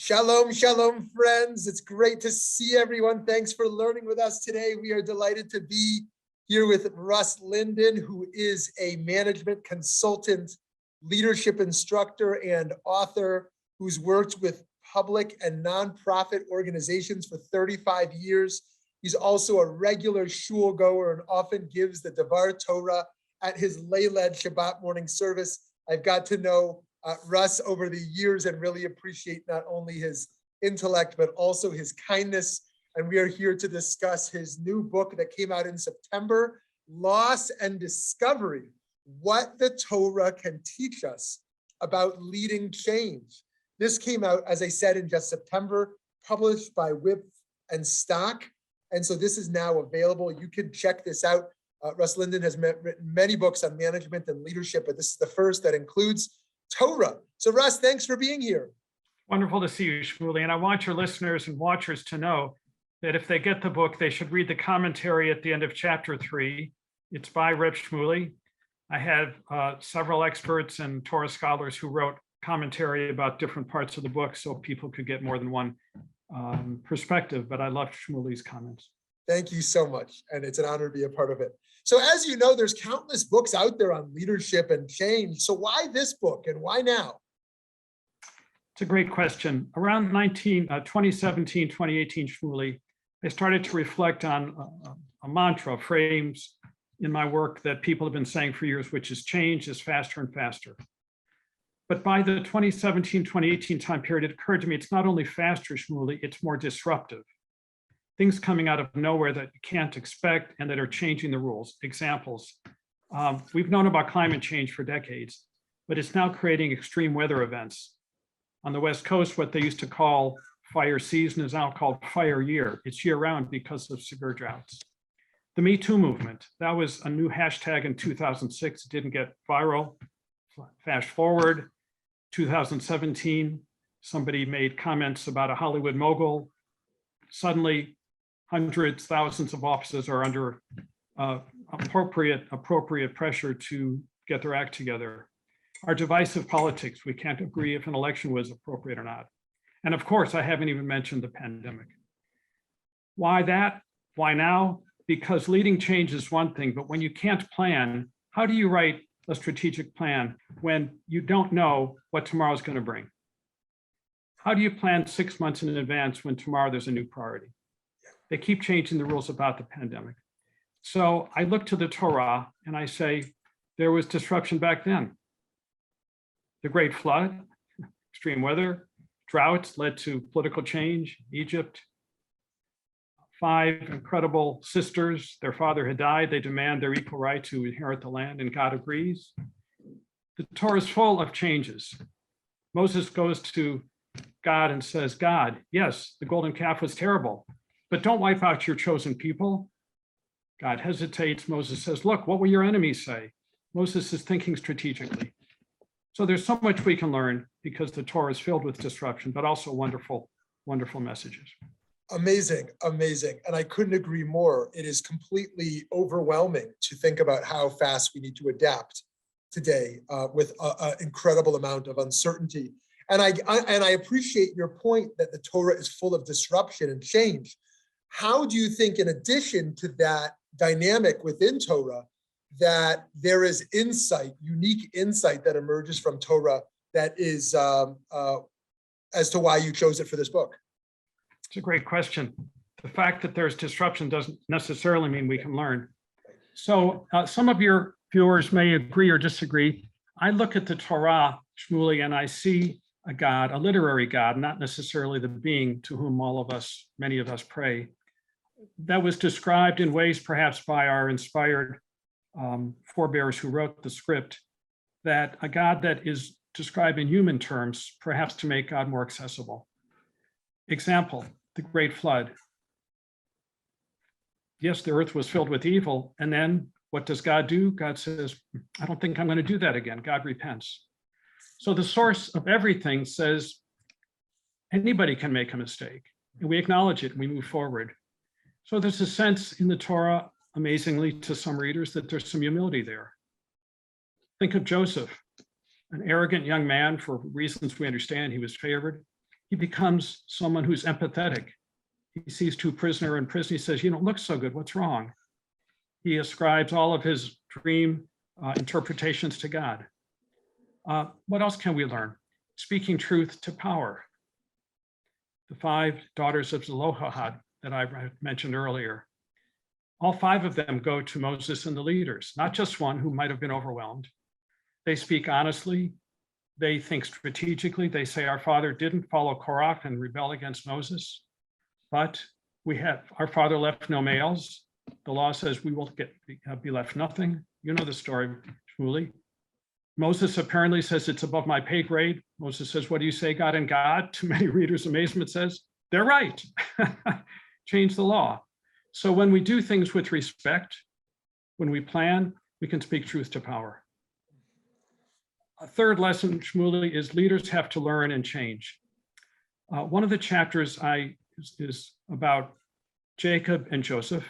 Shalom, shalom, friends. It's great to see everyone. Thanks for learning with us today. We are delighted to be here with Russ Linden, who is a management consultant, leadership instructor, and author who's worked with public and nonprofit organizations for 35 years. He's also a regular shul goer and often gives the D'var Torah at his lay-led Shabbat morning service. I've got to know Russ over the years and really appreciate not only his intellect, but also his kindness. And we are here to discuss his new book that came out in September, Loss and Discovery, What the Torah Can Teach Us About Leading Change. This came out, as I said, in just September, published by Whip and Stock. And so this is now available. You can check this out. Russ Linden has written many books on management and leadership, but this is the first that includes Torah. So Russ, thanks for being here. Wonderful to see you, Shmuley. And I want your listeners and watchers to know that if they get the book, they should read the commentary at the end of chapter 3. It's by Reb Shmuley. I have several experts and Torah scholars who wrote commentary about different parts of the book so people could get more than one perspective, but I love Shmuley's comments. Thank you so much. And it's an honor to be a part of it. So as you know, there's countless books out there on leadership and change. So why this book and why now? It's a great question. Around 2017, 2018, Shmuley, I started to reflect on a mantra, frames in my work that people have been saying for years, which is change is faster and faster. But by the 2017, 2018 time period, it occurred to me it's not only faster, Shmuley, it's more disruptive. Things coming out of nowhere that you can't expect and that are changing the rules. Examples, we've known about climate change for decades, but it's now creating extreme weather events. On the West Coast, what they used to call fire season is now called fire year. It's year round because of severe droughts. The Me Too movement, that was a new hashtag in 2006. It didn't get viral. Fast forward, 2017, somebody made comments about a Hollywood mogul. Suddenly, hundreds, thousands of offices are under appropriate pressure to get their act together. Our divisive politics, we can't agree if an election was appropriate or not. And of course, I haven't even mentioned the pandemic. Why that? Why now? Because leading change is one thing, but when you can't plan, how do you write a strategic plan when you don't know what tomorrow's going to bring? How do you plan 6 months in advance when tomorrow there's a new priority? They keep changing the rules about the pandemic. So I look to the Torah and I say, there was disruption back then. The Great Flood, extreme weather, droughts led to political change, Egypt. 5 incredible sisters, their father had died, they demand their equal right to inherit the land, and God agrees. The Torah is full of changes. Moses goes to God and says, God, yes, the golden calf was terrible, but don't wipe out your chosen people. God hesitates. Moses says, look, what will your enemies say? Moses is thinking strategically. So there's so much we can learn because the Torah is filled with disruption, but also wonderful, wonderful messages. Amazing, amazing. And I couldn't agree more. It is completely overwhelming to think about how fast we need to adapt today with an incredible amount of uncertainty. And I appreciate your point that the Torah is full of disruption and change. How do you think, in addition to that dynamic within Torah, that there is insight, unique insight that emerges from Torah that is as to why you chose it for this book? It's a great question. The fact that there's disruption doesn't necessarily mean we can learn. So some of your viewers may agree or disagree. I look at the Torah, Shmuley, and I see a God, a literary God, not necessarily the being to whom all of us, many of us pray, that was described in ways perhaps by our inspired forebears who wrote the script, that a God that is described in human terms, perhaps to make God more accessible. Example, the Great Flood. Yes, the earth was filled with evil, and then what does God do? God says, I don't think I'm going to do that again. God repents. So the source of everything says anybody can make a mistake, and we acknowledge it and we move forward. So there's a sense in the Torah, amazingly to some readers, that there's some humility there. Think of Joseph, an arrogant young man. For reasons we understand, he was favored. he becomes someone who's empathetic. He sees two prisoners in prison. He says, you don't look so good. What's wrong? He ascribes all of his dream interpretations to God. What else can we learn? Speaking truth to power. The 5 daughters of Zelophehad that I mentioned earlier. All 5 of them go to Moses and the leaders, not just one who might have been overwhelmed. They speak honestly. They think strategically. They say, our father didn't follow Korah and rebel against Moses, but our father left no males. The law says we will be left nothing. You know the story, Shmuley. Moses apparently says it's above my pay grade. Moses says, what do you say, God? And God, to many readers' amazement, says, they're right. Change the law. So when we do things with respect, when we plan, we can speak truth to power. A third lesson, Shmuley, is leaders have to learn and change. One of the chapters is about Jacob and Joseph.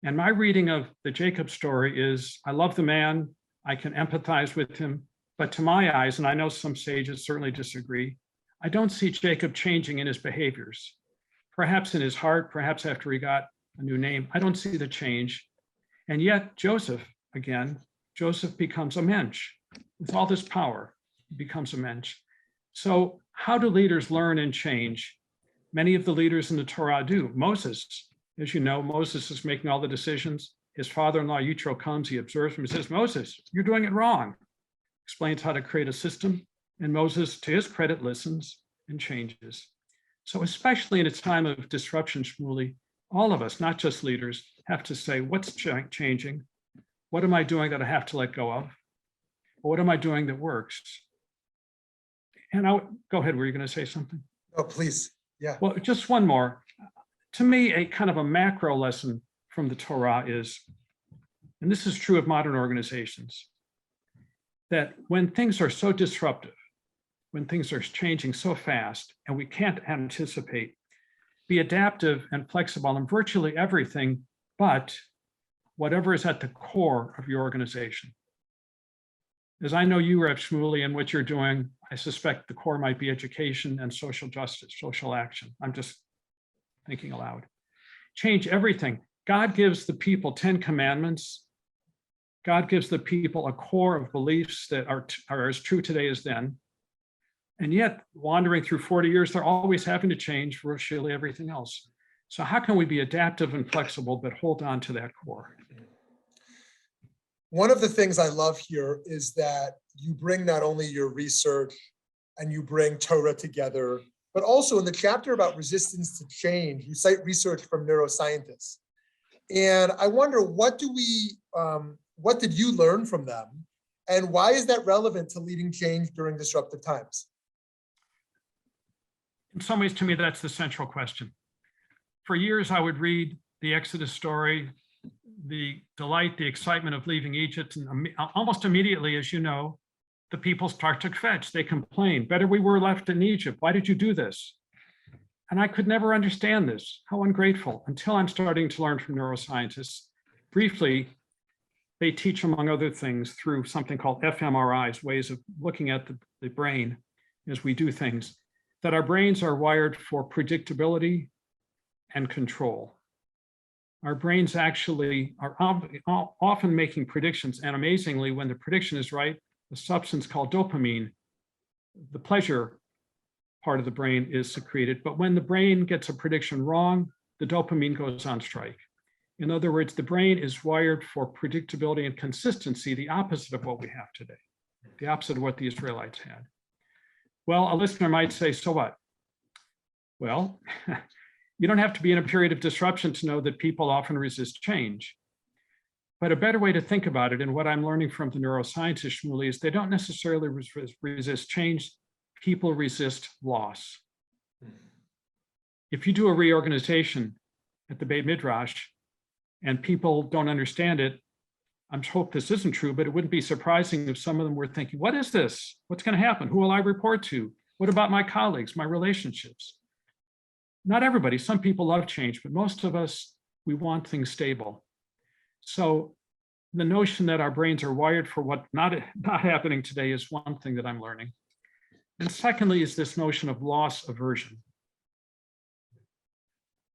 And my reading of the Jacob story is, I love the man, I can empathize with him, but to my eyes, and I know some sages certainly disagree, I don't see Jacob changing in his behaviors. Perhaps in his heart, perhaps after he got a new name, I don't see the change. And yet Joseph becomes a mensch. With all this power, he becomes a mensch. So how do leaders learn and change? Many of the leaders in the Torah do. Moses, as you know, Moses is making all the decisions. His father-in-law, Yitro, comes, he observes him, he says, Moses, you're doing it wrong. Explains how to create a system. And Moses, to his credit, listens and changes. So especially in a time of disruption, Shmuley, all of us, not just leaders, have to say, what's changing? What am I doing that I have to let go of? Or what am I doing that works? And go ahead, were you going to say something? Oh, please. Yeah. Well, just one more. To me, a kind of a macro lesson from the Torah is, and this is true of modern organizations, that when things are so disruptive, when things are changing so fast and we can't anticipate, be adaptive and flexible in virtually everything, but whatever is at the core of your organization. As I know you, Rev Shmuley, and what you're doing, I suspect the core might be education and social justice, social action. I'm just thinking aloud. Change everything. God gives the people 10 commandments. God gives the people a core of beliefs that are as true today as then. And yet, wandering through 40 years, they're always having to change virtually everything else. So how can we be adaptive and flexible, but hold on to that core? One of the things I love here is that you bring not only your research and you bring Torah together, but also in the chapter about resistance to change, you cite research from neuroscientists. And I wonder, what did you learn from them? And why is that relevant to leading change during disruptive times? In some ways, to me, that's the central question. For years, I would read the Exodus story, the delight, the excitement of leaving Egypt, and almost immediately, as you know, the people start to fetch. They complain, better we were left in Egypt. Why did you do this? And I could never understand this. How ungrateful, until I'm starting to learn from neuroscientists. Briefly, they teach, among other things, through something called fMRIs, ways of looking at the brain as we do things, that our brains are wired for predictability and control. Our brains actually are often making predictions, and amazingly, when the prediction is right, a substance called dopamine, the pleasure part of the brain, is secreted. But when the brain gets a prediction wrong, the dopamine goes on strike. In other words, the brain is wired for predictability and consistency, the opposite of what we have today, the opposite of what the Israelites had. Well, a listener might say, so what? Well, you don't have to be in a period of disruption to know that people often resist change. But a better way to think about it, and what I'm learning from the neuroscientists, Shmuley, is they don't necessarily resist change, people resist loss. If you do a reorganization at the Beit Midrash and people don't understand it, I hope this isn't true, but it wouldn't be surprising if some of them were thinking, what is this? What's going to happen? Who will I report to? What about my colleagues, my relationships? Not everybody, some people love change, but most of us, we want things stable. So the notion that our brains are wired for what not happening today is one thing that I'm learning. And secondly is this notion of loss aversion.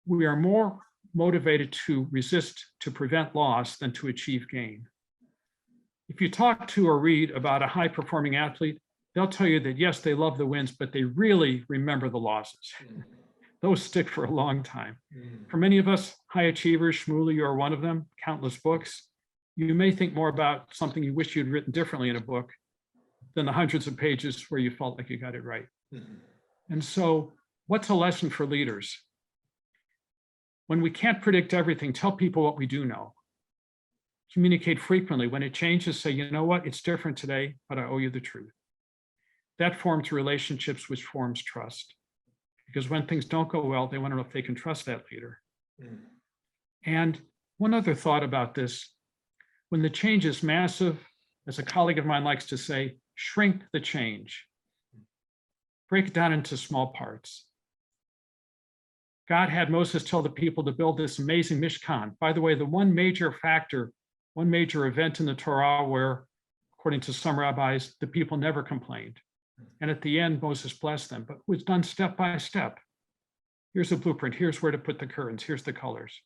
We are more motivated to resist, to prevent loss than to achieve gain. If you talk to or read about a high-performing athlete, they'll tell you that yes, they love the wins, but they really remember the losses. Those stick for a long time. For many of us high achievers, Shmuley, you are one of them, countless books, you may think more about something you wish you'd written differently in a book than the hundreds of pages where you felt like you got it right. And so what's a lesson for leaders? When we can't predict everything, tell people what we do know. Communicate frequently. When it changes, say, you know what, it's different today, but I owe you the truth. That forms relationships, which forms trust. Because when things don't go well, they want to know if they can trust that leader. And one other thought about this, when the change is massive, as a colleague of mine likes to say, shrink the change. Break it down into small parts. God had Moses tell the people to build this amazing Mishkan. By the way, the one major factor, one major event in the Torah where, according to some rabbis, the people never complained. And at the end, Moses blessed them, but it was done step by step. Here's a blueprint. Here's where to put the curtains. Here's the colors.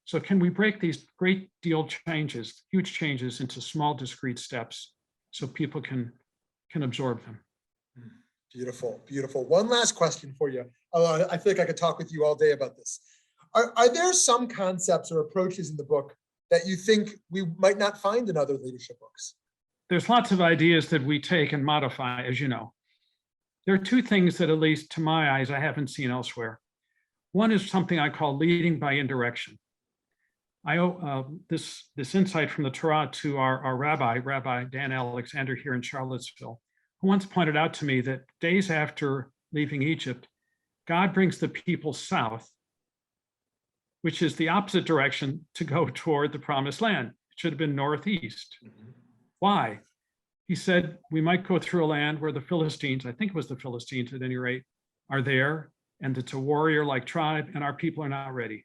So can we break these great deal changes, huge changes, into small, discrete steps so people can absorb them? Beautiful, beautiful. One last question for you. I feel like I could talk with you all day about this. Are there some concepts or approaches in the book that you think we might not find in other leadership books? There's lots of ideas that we take and modify, as you know. There are two things that, at least to my eyes, I haven't seen elsewhere. One is something I call leading by indirection. I owe this insight from the Torah to our Rabbi Dan Alexander here in Charlottesville, who once pointed out to me that days after leaving Egypt, God brings the people south, which is the opposite direction to go toward the promised land. It should have been northeast. Why? He said, we might go through a land where the Philistines, I think it was the Philistines at any rate, are there, and it's a warrior-like tribe, and our people are not ready.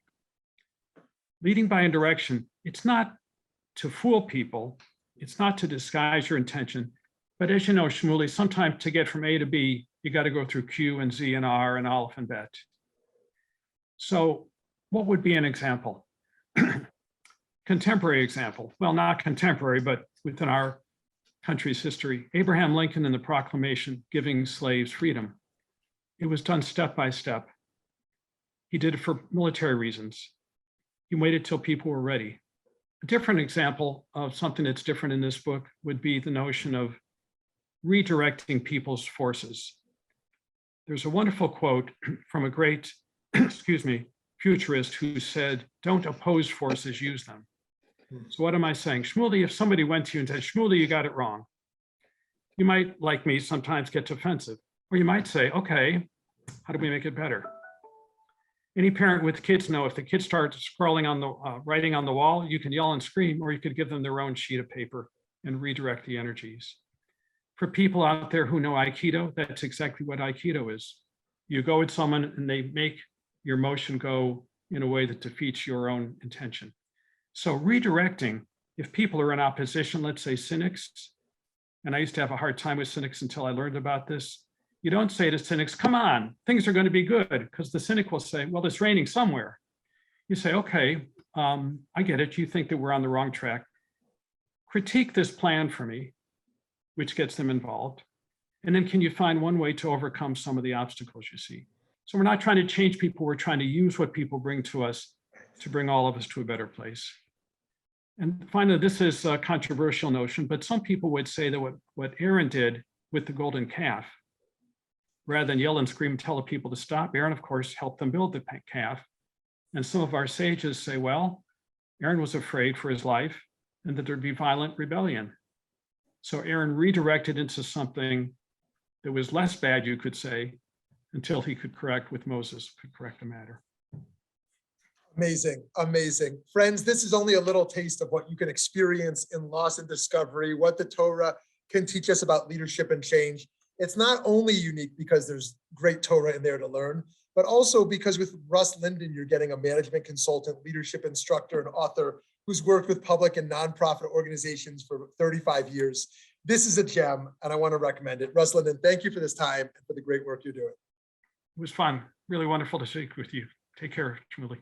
Leading by indirection, it's not to fool people, it's not to disguise your intention, but as you know, Shmuley, sometimes to get from A to B, you got to go through Q and Z and R and Aleph and Bet. So what would be an example? Contemporary example. Well, not contemporary, but within our country's history. Abraham Lincoln and the proclamation giving slaves freedom. It was done step by step. He did it for military reasons. He waited till people were ready. A different example of something that's different in this book would be the notion of redirecting people's forces. There's a wonderful quote from a great, futurist who said, don't oppose forces, use them. So what am I saying? Shmuley, if somebody went to you and said, Shmuley, you got it wrong, you might, like me, sometimes get defensive. Or you might say, okay, how do we make it better? Any parent with kids know if the kids start scrolling on the, writing on the wall, you can yell and scream, or you could give them their own sheet of paper and redirect the energies. For people out there who know Aikido, that's exactly what Aikido is. You go with someone and they make your motion go in a way that defeats your own intention. So redirecting, if people are in opposition, let's say cynics, and I used to have a hard time with cynics until I learned about this. You don't say to cynics, come on, things are going to be good, because the cynic will say, well, it's raining somewhere. You say, okay, I get it. You think that we're on the wrong track. Critique this plan for me, which gets them involved. And then can you find one way to overcome some of the obstacles you see? So we're not trying to change people. We're trying to use what people bring to us to bring all of us to a better place. And finally, this is a controversial notion, but some people would say that what Aaron did with the golden calf, rather than yell and scream and tell the people to stop, Aaron, of course, helped them build the calf. And some of our sages say, well, Aaron was afraid for his life and that there'd be violent rebellion. So Aaron redirected into something that was less bad, you could say, until he could correct with Moses, could correct the matter. Amazing, amazing. Friends, this is only a little taste of what you can experience in Loss and Discovery, what the Torah can teach us about leadership and change. It's not only unique because there's great Torah in there to learn, but also because with Russ Linden, you're getting a management consultant, leadership instructor, and author who's worked with public and nonprofit organizations for 35 years. This is a gem and I want to recommend it. Russ Linden, thank you for this time and for the great work you're doing. It was fun. Really wonderful to speak with you. Take care, Shmuley.